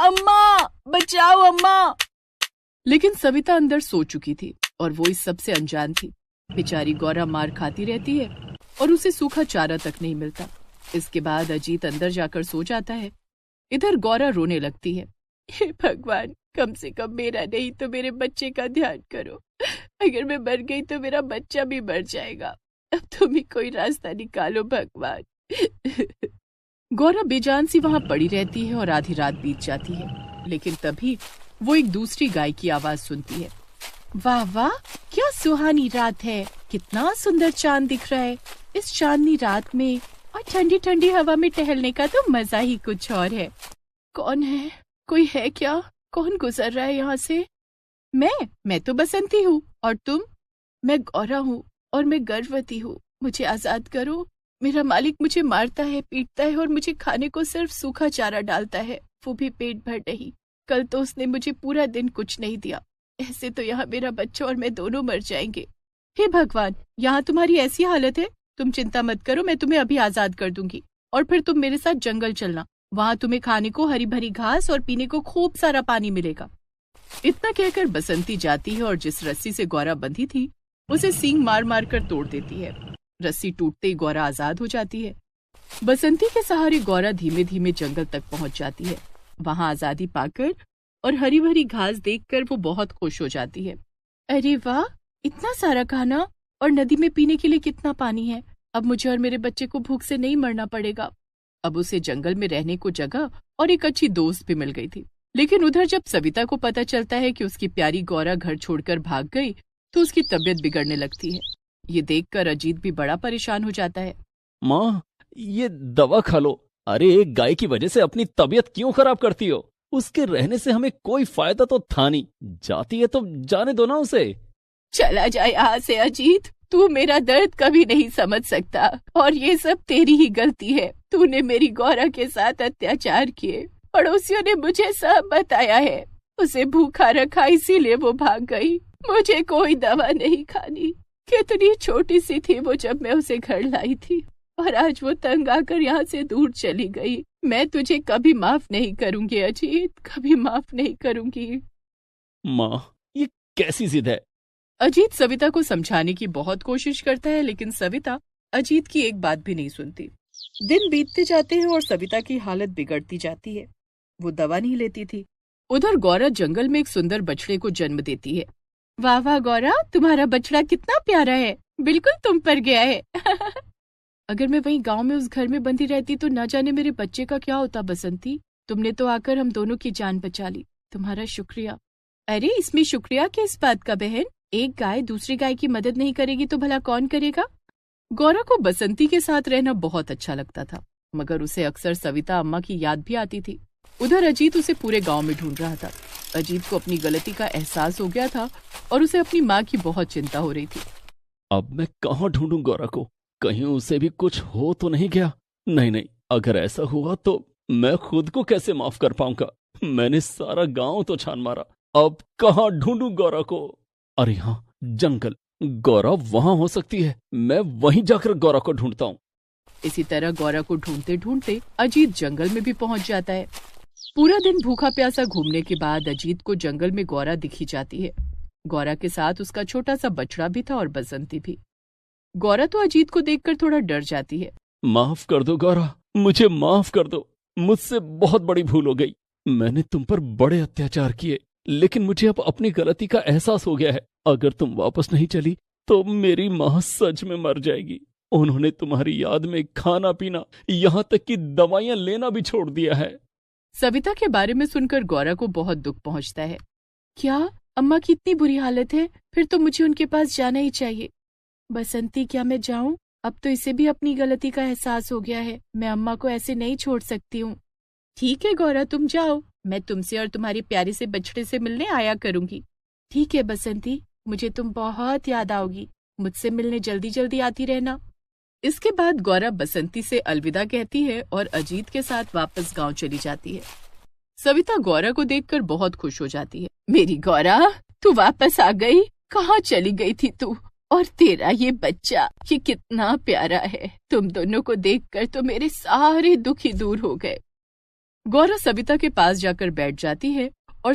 अम्मा बचाओ अम्मा। लेकिन सविता अंदर सो चुकी थी और वो इस सब से अनजान थी। बेचारी गौरा मार खाती रहती है और उसे सूखा चारा तक नहीं मिलता। इसके बाद अजीत अंदर जाकर सो जाता है। इधर गौरा रोने लगती है। हे भगवान, कम से कम मेरा नहीं तो मेरे बच्चे का ध्यान करो। अगर मैं मर गई तो मेरा बच्चा भी मर जाएगा। अब तुम ही कोई रास्ता निकालो भगवान। गौरा बेजान सी वहां पड़ी रहती है और आधी रात बीत जाती है। लेकिन तभी वो एक दूसरी गाय की आवाज सुनती है। वाह वाह, क्या सुहानी रात है, कितना सुंदर चांद दिख रहा है। इस चांदनी रात में और ठंडी ठंडी हवा में टहलने का तो मजा ही कुछ और है। कौन है? कोई है क्या? कौन गुजर रहा है यहाँ से? मैं तो बसंती हूँ। और तुम? मैं गौरा हूँ और मैं गर्भवती हूँ। मुझे आजाद करो। मेरा मालिक मुझे मारता है, पीटता है और मुझे खाने को सिर्फ सूखा चारा डालता है, वो भी पेट भर नहीं। कल तो उसने मुझे पूरा दिन कुछ नहीं दिया। ऐसे तो यहाँ मेरा बच्चा और मैं दोनों मर जाएंगे। हे भगवान, यहाँ तुम्हारी ऐसी हालत है? तुम चिंता मत करो, मैं तुम्हें अभी आजाद कर दूंगी और फिर तुम मेरे साथ जंगल चलना। वहाँ तुम्हें खाने को हरी भरी घास और पीने को खूब सारा पानी मिलेगा। इतना कहकर बसंती जाती है और जिस रस्सी से गौरा बंधी थी उसे सींग मार मार कर तोड़ देती है। रस्सी टूटते ही गौरा आजाद हो जाती है। बसंती के सहारे गौरा धीमे धीमे जंगल तक पहुंच जाती है। वहां आजादी पाकर और हरी भरी घास देखकर वो बहुत खुश हो जाती है। अरे वाह, इतना सारा खाना और नदी में पीने के लिए कितना पानी है। अब मुझे और मेरे बच्चे को भूख से नहीं मरना पड़ेगा। अब उसे जंगल में रहने को जगह और एक अच्छी दोस्त भी मिल गई थी। लेकिन उधर जब सविता को पता चलता है कि उसकी प्यारी गौरा घर छोड़कर भाग गई तो उसकी तबीयत बिगड़ने लगती है। ये देखकर अजीत भी बड़ा परेशान हो जाता है। माँ, ये दवा खा लो। अरे, एक गाय की वजह से अपनी तबीयत क्यों खराब करती हो? उसके रहने से हमें कोई फायदा तो था नहीं। जाती है तो जाने दो ना उसे। चला जाए यहाँ से अजीत, तू मेरा दर्द कभी नहीं समझ सकता और ये सब तेरी ही गलती है। तूने मेरी गौरा के साथ अत्याचार किए। पड़ोसियों ने मुझे सब बताया है। उसे भूखा रखा इसीलिए वो भाग गई। मुझे कोई दवा नहीं खानी। कितनी छोटी सी थी वो जब मैं उसे घर लाई थी और आज वो तंग आकर यहाँ से दूर चली गई। मैं तुझे कभी माफ नहीं करूंगी अजीत, कभी माफ नहीं करूंगी। माँ, ये कैसी जिद है? अजीत सविता को समझाने की बहुत कोशिश करता है लेकिन सविता अजीत की एक बात भी नहीं सुनती। दिन बीतते जाते हैं और सविता की हालत बिगड़ती जाती है। वो दवा नहीं लेती थी। उधर गौरा जंगल में एक सुंदर बछड़े को जन्म देती है। वाह वाह गौरा, तुम्हारा बछड़ा कितना प्यारा है, बिल्कुल तुम पर गया है। अगर मैं वहीं गांव में उस घर में बंधी रहती तो न जाने मेरे बच्चे का क्या होता। बसंती, तुमने तो आकर हम दोनों की जान बचा ली, तुम्हारा शुक्रिया। अरे, इसमें शुक्रिया किस बात का बहन? एक गाय दूसरी गाय की मदद नहीं करेगी तो भला कौन करेगा? गौरा को बसंती के साथ रहना बहुत अच्छा लगता था, मगर उसे अक्सर सविता अम्मा की याद भी आती थी। उधर अजीत उसे पूरे गांव में ढूंढ रहा था। अजीत को अपनी गलती का एहसास हो गया था और उसे अपनी माँ की बहुत चिंता हो रही थी। अब मैं कहाँ ढूंढूं गौरा को? कहीं उसे भी कुछ हो तो नहीं गया? नहीं, अगर ऐसा हुआ तो मैं खुद को कैसे माफ कर पाऊंगा? मैंने सारा गांव तो छान मारा, अब कहाँ ढूंढूं गौरा को? अरे हाँ, जंगल। गौरा वहां हो सकती है, मैं वहीं जाकर गौरा को ढूंढता हूँ। इसी तरह गौरा को ढूंढते ढूंढते अजीत जंगल में भी पहुंच जाता है। पूरा दिन भूखा प्यासा घूमने के बाद अजीत को जंगल में गौरा दिखी जाती है। गौरा के साथ उसका छोटा सा बछड़ा भी था और बसंती भी। गौरा तो अजीत को देखकर थोड़ा डर जाती है। माफ कर दो गौरा, मुझे माफ कर दो। मुझसे बहुत बड़ी भूल हो गई। मैंने तुम पर बड़े अत्याचार किए, लेकिन मुझे अब अपनी गलती का एहसास हो गया है। अगर तुम वापस नहीं चली तो मेरी माँ सच में मर जाएगी। उन्होंने तुम्हारी याद में खाना पीना, यहाँ तक कि दवाइयाँ लेना भी छोड़ दिया है। सविता के बारे में सुनकर गौरा को बहुत दुख पहुंचता है। क्या अम्मा की इतनी बुरी हालत है? फिर तो मुझे उनके पास जाना ही चाहिए। बसंती, क्या मैं जाऊं? अब तो इसे भी अपनी गलती का एहसास हो गया है। मैं अम्मा को ऐसे नहीं छोड़ सकती हूँ। ठीक है गौरा, तुम जाओ, मैं तुमसे और तुम्हारी प्यारे से बछड़े से मिलने आया करूंगी। ठीक है बसंती, मुझे तुम बहुत याद आओगी। मुझसे मिलने जल्दी जल्दी आती रहना। इसके बाद गौरा बसंती से अलविदा कहती है और अजीत के साथ वापस गांव चली जाती है। सविता गौरा को देखकर बहुत खुश हो जाती है। मेरी गौरा, तू वापस आ गई। कहाँ चली गई थी तू? और तेरा ये बच्चा, ये कितना प्यारा है। तुम दोनों को देखकर तो मेरे सारे दुख ही दूर हो गए। गौरा सविता के पास जाकर बैठ जाती है और